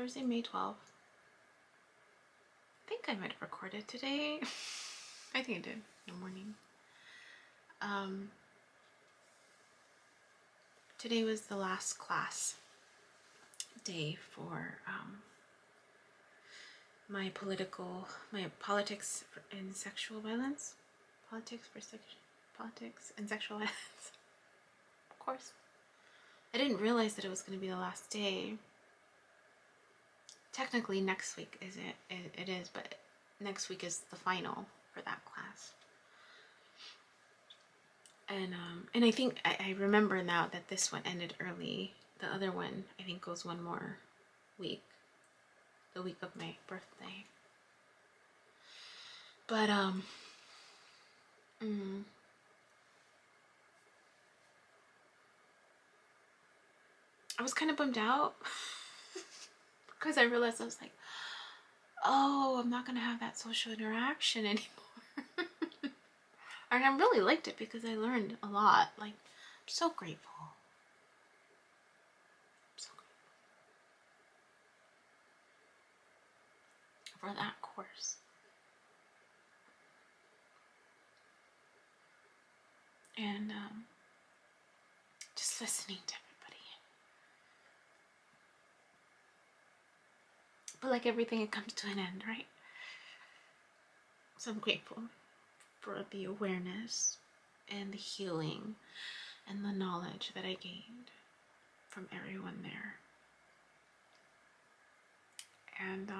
Thursday, May 12th. I think I might have recorded today. I think I did in the morning. Today was the last class day for my politics and sexual violence. Politics and sexual violence. Of course. I didn't realize that it was going to be the last day. Technically next week it is, but next week is the final for that class. And I think I remember now that this one ended early. The other one I think goes one more week, the week of my birthday. But I was kind of bummed out because I realized I was like, oh, I'm not gonna have that social interaction anymore. And I really liked it because I learned a lot. Like, I'm so grateful. So grateful for that course. And just listening to everybody. But like everything, it comes to an end, right? So I'm grateful for the awareness and the healing and the knowledge that I gained from everyone there. And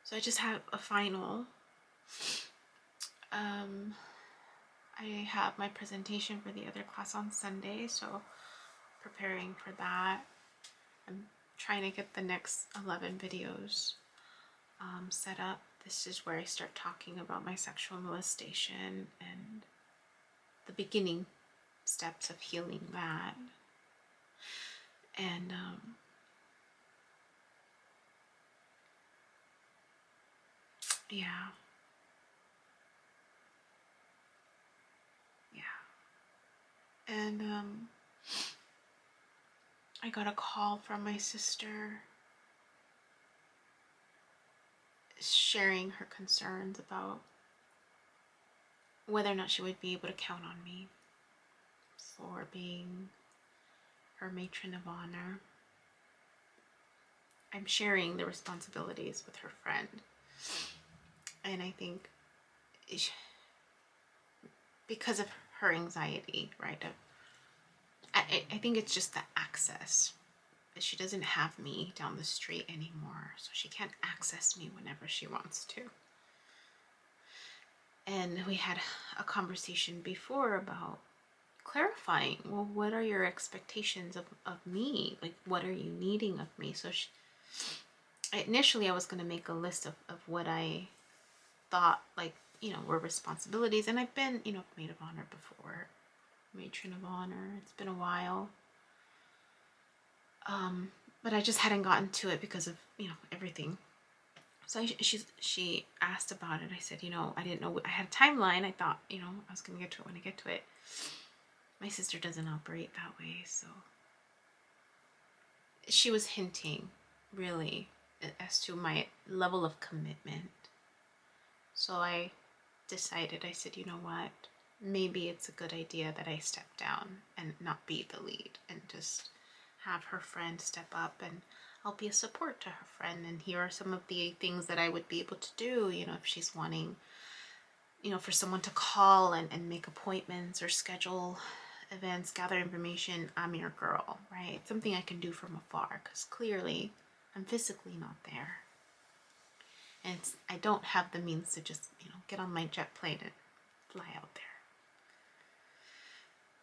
so I just have a final. I have my presentation for the other class on Sunday, so preparing for that. I'm trying to get the next 11 videos set up. This is where I start talking about my sexual molestation and the beginning steps of healing that. And yeah. And I got a call from my sister sharing her concerns about whether or not she would be able to count on me for being her matron of honor. I'm sharing the responsibilities with her friend. And I think because of her anxiety, right? I think it's just the access. She doesn't have me down the street anymore, so she can't access me whenever she wants to. And we had a conversation before about clarifying, well, what are your expectations of me? Like, what are you needing of me? So initially I was going to make a list of what I thought, like, were responsibilities. And I've been, maid of honor before, matron of honor. It's been a while. But I just hadn't gotten to it because of, everything. So she asked about it. I said, I didn't know. I had a timeline. I thought, I was going to get to it when I get to it. My sister doesn't operate that way. So she was hinting, really, as to my level of commitment. So I decided, I said, you know what? Maybe it's a good idea that I step down and not be the lead and just have her friend step up, and I'll be a support to her friend. And here are some of the things that I would be able to do, if she's wanting, for someone to call and make appointments or schedule events, gather information. I'm your girl, right? Something I can do from afar, because clearly I'm physically not there. And I don't have the means to just, get on my jet plane and fly out there.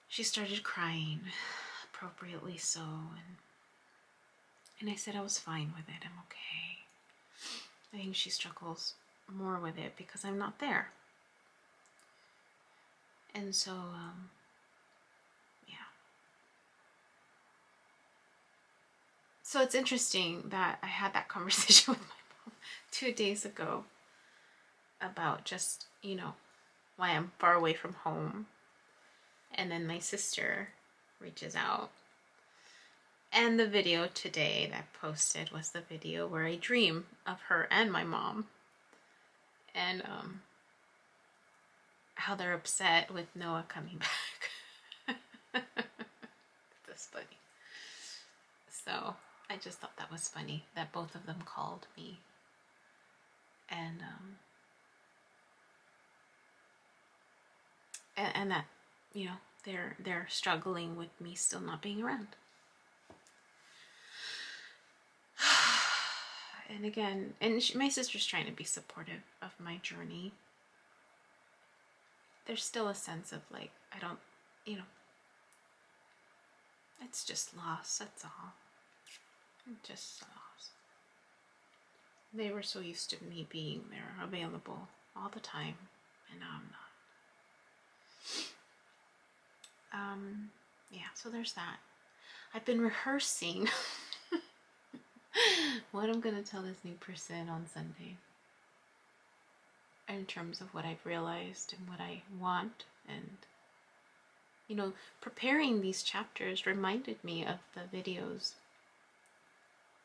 She started crying, appropriately so, and I said I was fine with it. I'm okay. I think she struggles more with it because I'm not there. And so, yeah. So it's interesting that I had that conversation with my mom 2 days ago about just, why I'm far away from home. And then my sister reaches out And the video today that I posted was the video where I dream of her and my mom. And how they're upset with Noah coming back. That's funny. So I just thought that was funny that both of them called me. And that, you know, they're struggling with me still not being around. And again, my sister's trying to be supportive of my journey. There's still a sense of like, I don't, you know, it's just loss, that's all. Just loss. They were so used to me being there, available all the time, and now I'm not. Yeah, so there's that. I've been rehearsing what I'm gonna tell this new person on Sunday in terms of what I've realized and what I want. And you know, preparing these chapters reminded me of the videos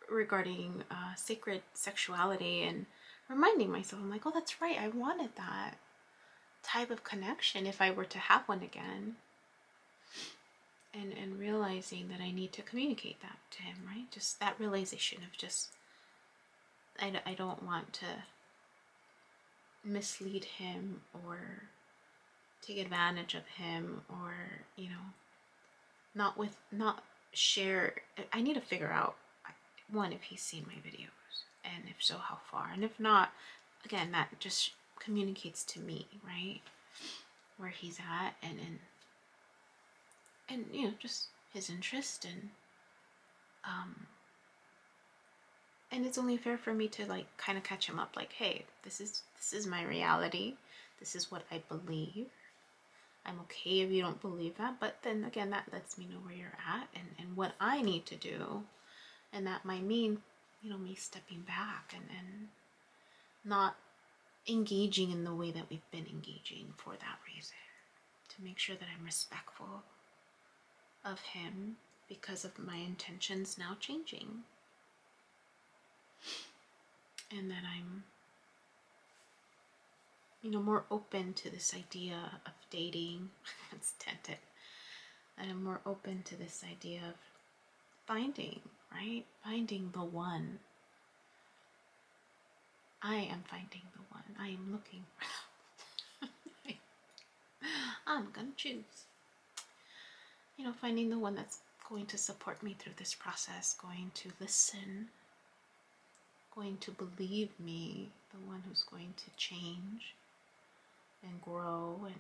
regarding sacred sexuality, and reminding myself, I'm like, oh, that's right, I wanted that type of connection if I were to have one again. And realizing that I need to communicate that to him, right? Just that realization of just, I don't want to mislead him or take advantage of him, or, you know, not share. I need to figure out, one, if he's seen my videos, and if so, how far, and if not, again, that just communicates to me, right, where he's at, and you know, just his interest, and it's only fair for me to like kind of catch him up, like, hey, this is my reality, this is what I believe. I'm okay if you don't believe that, but then again, that lets me know where you're at, and what I need to do. And that might mean, you know, me stepping back and not engaging in the way that we've been engaging for that reason, to make sure that I'm respectful of him because of my intentions now changing, and that I'm, you know, more open to this idea of dating. It's tented. And I'm more open to this idea of finding, right? Finding the one. I am finding the one. I am looking. I'm gonna choose. You know, finding the one that's going to support me through this process, going to listen, going to believe me, the one who's going to change and grow and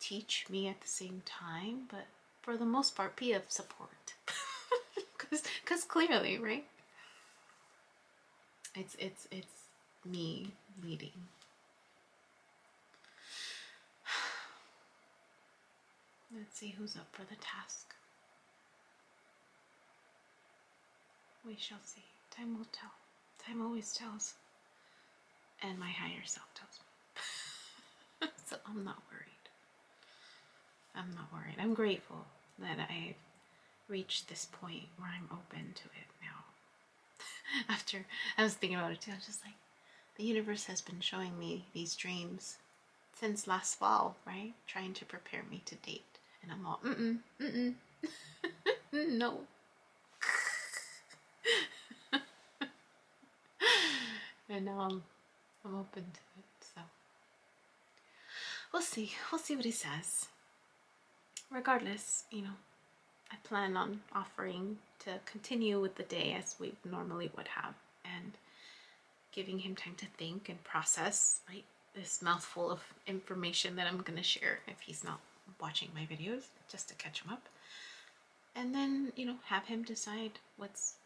teach me at the same time, but for the most part be of support. Because clearly, right, it's me leading. Let's see who's up for the task. We shall see. Time will tell. Time always tells. And my higher self tells me. So I'm not worried. I'm not worried. I'm grateful that I've reached this point where I'm open to it now. After I was thinking about it too, I was just like, the universe has been showing me these dreams since last fall, right? Trying to prepare me to date. And I'm all, no. And now I'm open to it, so we'll see what he says. Regardless, you know, I plan on offering to continue with the day as we normally would have, and giving him time to think and process, right, this mouthful of information that I'm gonna share if he's not watching my videos, just to catch him up. And then, you know, have him decide what's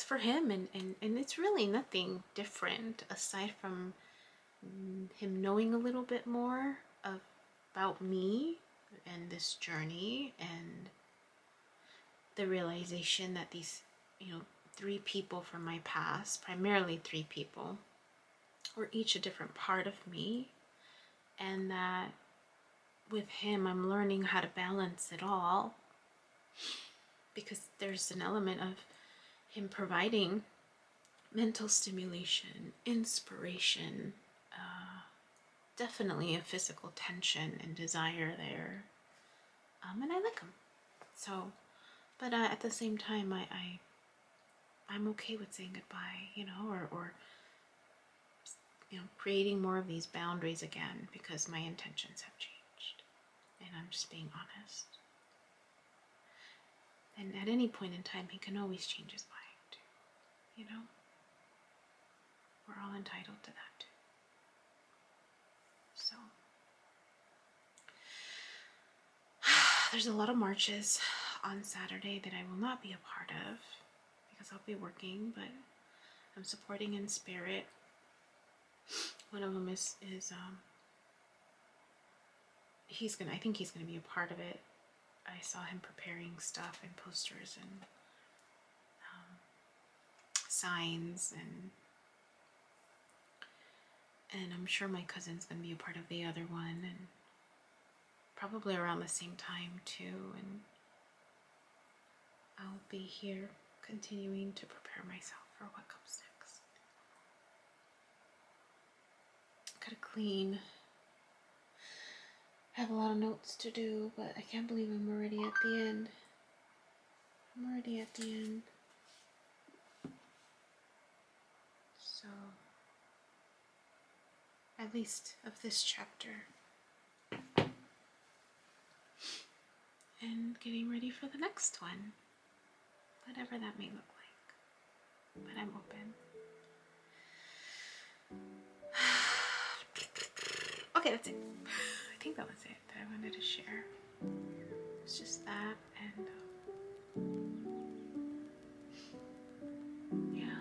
for him, and it's really nothing different aside from him knowing a little bit more about me and this journey, and the realization that these, you know, 3 people from my past, primarily 3 people, were each a different part of me, and that with him I'm learning how to balance it all, because there's an element of him providing mental stimulation, inspiration, definitely a physical tension and desire there, and I like him. So, but at the same time, I'm okay with saying goodbye, or creating more of these boundaries again, because my intentions have changed, and I'm just being honest. And at any point in time, he can always change his mind, We're all entitled to that too. So, there's a lot of marches on Saturday that I will not be a part of because I'll be working, but I'm supporting in spirit. One of them is I think he's gonna be a part of it. I saw him preparing stuff and posters and signs, and I'm sure my cousin's gonna be a part of the other one, and probably around the same time too, and I'll be here continuing to prepare myself for what comes next. Gotta clean. I have a lot of notes to do, but I can't believe I'm already at the end. So, at least of this chapter. And getting ready for the next one. Whatever that may look like. But I'm open. Okay, that's it. I think that was it that I wanted to share. It's just that, and yeah.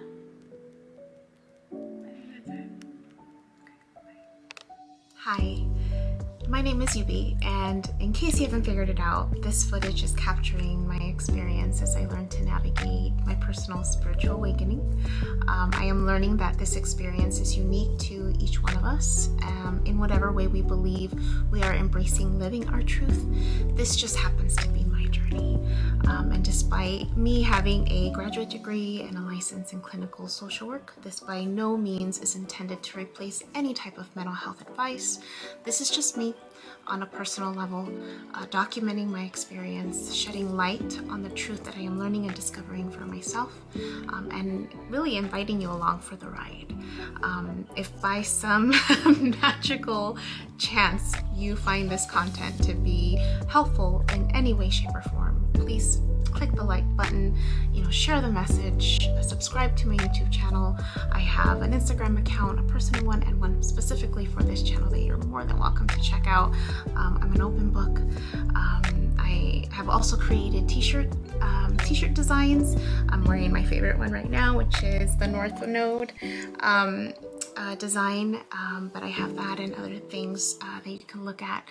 I think that's it. Okay, bye. Hi. My name is Yubi, and in case you haven't figured it out, this footage is capturing my experience as I learn to navigate my personal spiritual awakening. I am learning that this experience is unique to each one of us, in whatever way we believe we are embracing living our truth. This just happens to be my journey. And despite me having a graduate degree and a license in clinical social work, this by no means is intended to replace any type of mental health advice. This is just me on a personal level, documenting my experience, shedding light on the truth that I am learning and discovering for myself, and really inviting you along for the ride. If by some magical chance you find this content to be helpful in any way, shape, or form, please click the like button, share the message, subscribe to my YouTube channel. I have an Instagram account, a personal one, and one specifically for this channel that you're more than welcome to check out. I'm an open book. I have also created t-shirt designs. I'm wearing my favorite one right now, which is the North Node design, but I have that and other things that you can look at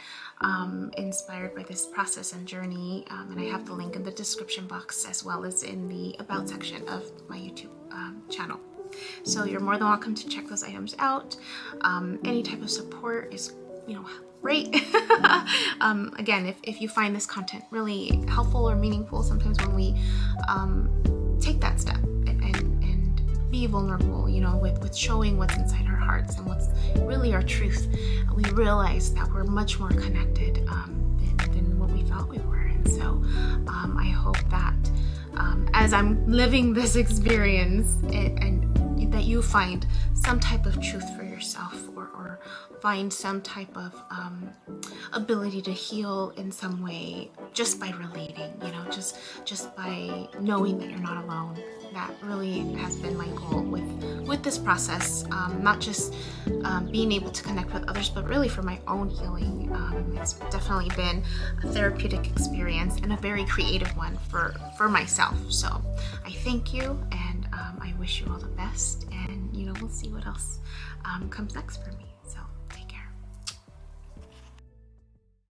inspired by this process and journey, and I have the link in the description box as well as in the about section of my YouTube channel. So you're more than welcome to check those items out. Any type of support is great. Again, if you find this content really helpful or meaningful, sometimes when we take that step and be vulnerable, with showing what's inside our hearts and what's really our truth, we realize that we're much more connected than what we thought we were. And so I hope that as I'm living this experience and that you find some type of truth for yourself, or find some type of ability to heal in some way just by relating, just by knowing that you're not alone. That really has been my goal with this process, not just being able to connect with others, but really for my own healing. It's definitely been a therapeutic experience and a very creative one for myself. So I thank you, and I wish you all the best, and we'll see what else comes next for me.